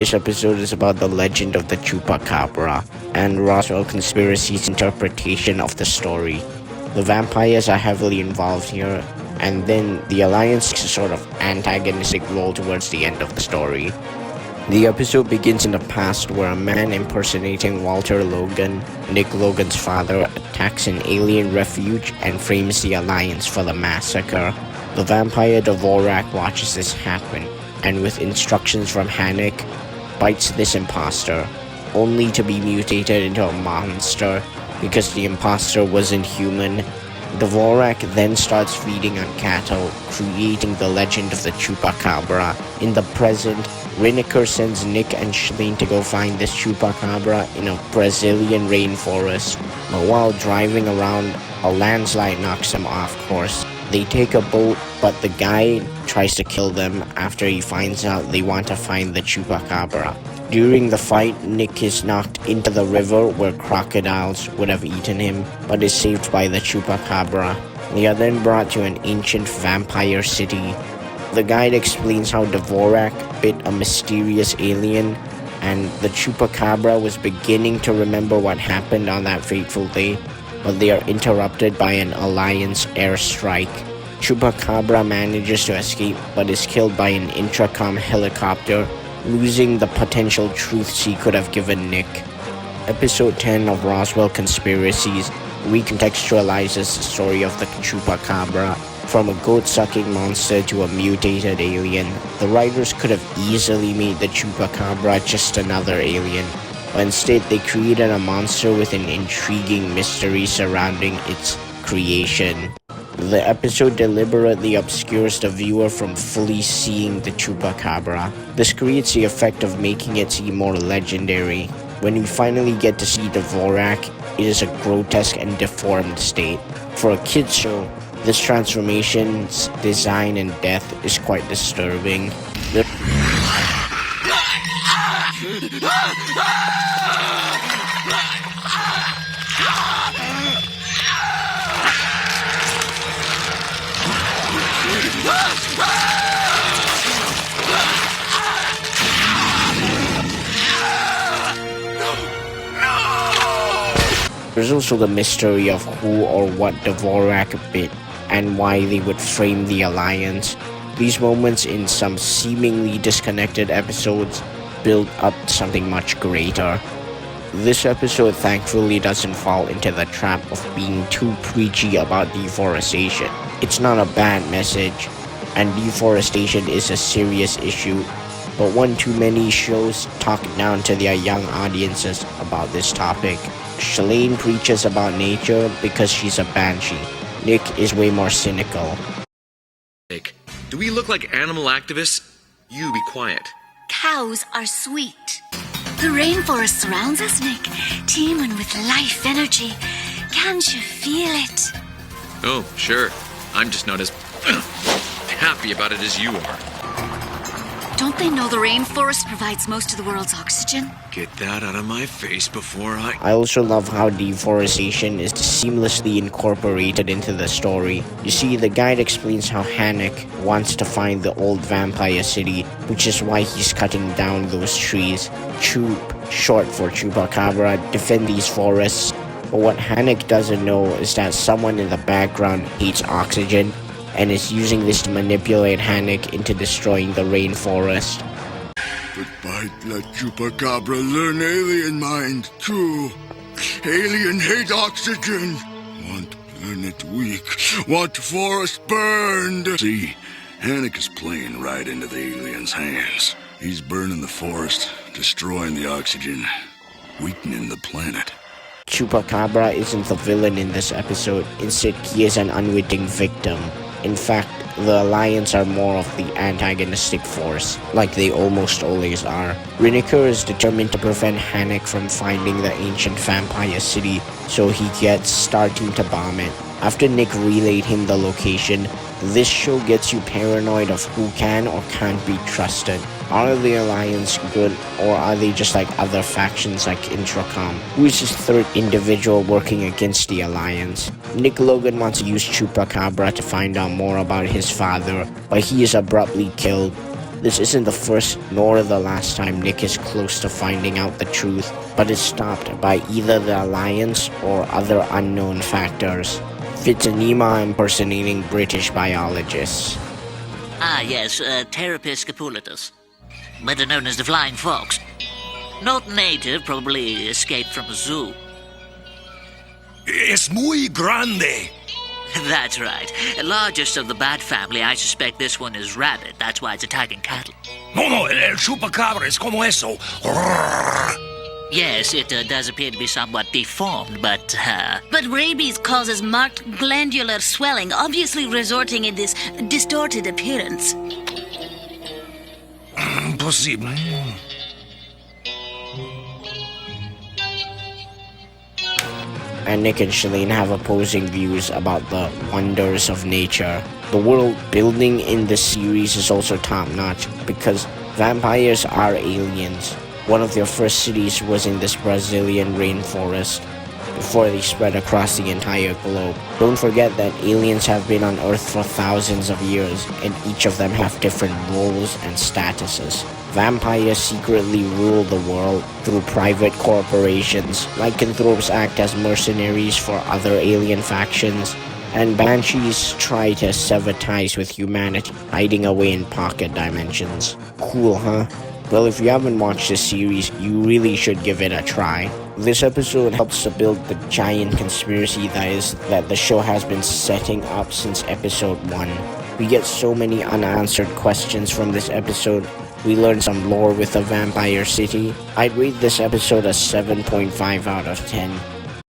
This episode is about the legend of the Chupacabra and Roswell Conspiracies' interpretation of the story. The vampires are heavily involved here, and then the Alliance takes a sort of antagonistic role towards the end of the story. The episode begins in the past where a man impersonating Walter Logan, Nick Logan's father, attacks an alien refuge and frames the Alliance for the massacre. The vampire Dvorak watches this happen, and with instructions from Hannick, bites this imposter, only to be mutated into a monster because the imposter wasn't human. Dvorak then starts feeding on cattle, creating the legend of the Chupacabra. In the present, Rineker sends Nick and Shalane to go find this Chupacabra in a Brazilian rainforest, but while driving around, a landslide knocks them off course. They take a boat, but the guy tries to kill them after he finds out they want to find the Chupacabra. During the fight, Nick is knocked into the river where crocodiles would have eaten him, but is saved by the Chupacabra. They are then brought to an ancient vampire city. The guide explains how Dvorak bit a mysterious alien, and the Chupacabra was beginning to remember what happened on that fateful day, but they are interrupted by an Alliance airstrike. Chupacabra manages to escape, but is killed by an intracom helicopter, losing the potential truths he could have given Nick. Episode 10 of Roswell Conspiracies recontextualizes the story of the Chupacabra from a goat-sucking monster to a mutated alien. The writers could have easily made the Chupacabra just another alien, but instead they created a monster with an intriguing mystery surrounding its creation. The episode deliberately obscures the viewer from fully seeing the Chupacabra. This creates the effect of making it seem more legendary. When we finally get to see Dvorak, it is a grotesque and deformed state. For a kids show, this transformation's design and death is quite disturbing. There's also the mystery of who or what Dvorak bit and why they would frame the Alliance. These moments in some seemingly disconnected episodes build up something much greater. This episode thankfully doesn't fall into the trap of being too preachy about deforestation. It's not a bad message, and deforestation is a serious issue, but one too many shows talk down to their young audiences about this topic. Shalane preaches about nature because she's a banshee. Nick is way more cynical. Nick, do we look like animal activists? You be quiet. Cows are sweet. The rainforest surrounds us, Nick, teeming with life energy. Can't you feel it? Oh, sure. I'm just not as happy about it as you are. Don't they know the rainforest provides most of the world's oxygen? Get that out of my face before I also love how deforestation is seamlessly incorporated into the story. You see, the guide explains how Hannick wants to find the old vampire city, which is why he's cutting down those trees. Chup, short for Chupacabra, defend these forests. But what Hannick doesn't know is that someone in the background hates oxygen and is using this to manipulate Hannick into destroying the rainforest. But might let Chupacabra learn alien mind, too. Alien hate oxygen. Want planet weak. Want forest burned. See, Hannick is playing right into the alien's hands. He's burning the forest, destroying the oxygen, weakening the planet. Chupacabra isn't the villain in this episode. Instead, he is an unwitting victim. In fact, the Alliance are more of the antagonistic force, like they almost always are. Rineker is determined to prevent Hannick from finding the ancient vampire city, so he gets starting to bomb it. After Nick relayed him the location, this show gets you paranoid of who can or can't be trusted. Are the Alliance good, or are they just like other factions like Intracom? Who is this third individual working against the Alliance? Nick Logan wants to use Chupacabra to find out more about his father, but he is abruptly killed. This isn't the first nor the last time Nick is close to finding out the truth, but is stopped by either the Alliance or other unknown factors. Fits Anima impersonating British biologists. Ah, yes, Pteropiscopulitus, better known as the Flying Fox. Not native, probably escaped from a zoo. Es muy grande. That's right. Largest of the bat family, I suspect this one is rabbit. That's why it's attacking cattle. No, el chupacabra es como eso. Yes, it does appear to be somewhat deformed, but But rabies causes marked glandular swelling, obviously resulting in this distorted appearance. Imposible. And Nick and Shalene have opposing views about the wonders of nature. The world building in this series is also top-notch because vampires are aliens. One of their first cities was in this Brazilian rainforest before they spread across the entire globe. Don't forget that aliens have been on Earth for thousands of years, and each of them have different roles and statuses. Vampires secretly rule the world through private corporations. Lycanthropes act as mercenaries for other alien factions, and banshees try to sever ties with humanity, hiding away in pocket dimensions. Cool, huh? Well, if you haven't watched this series, you really should give it a try. This episode helps to build the giant conspiracy that the show has been setting up since episode 1. We get so many unanswered questions from this episode. We learn some lore with the vampire city. I'd rate this episode a 7.5 out of 10.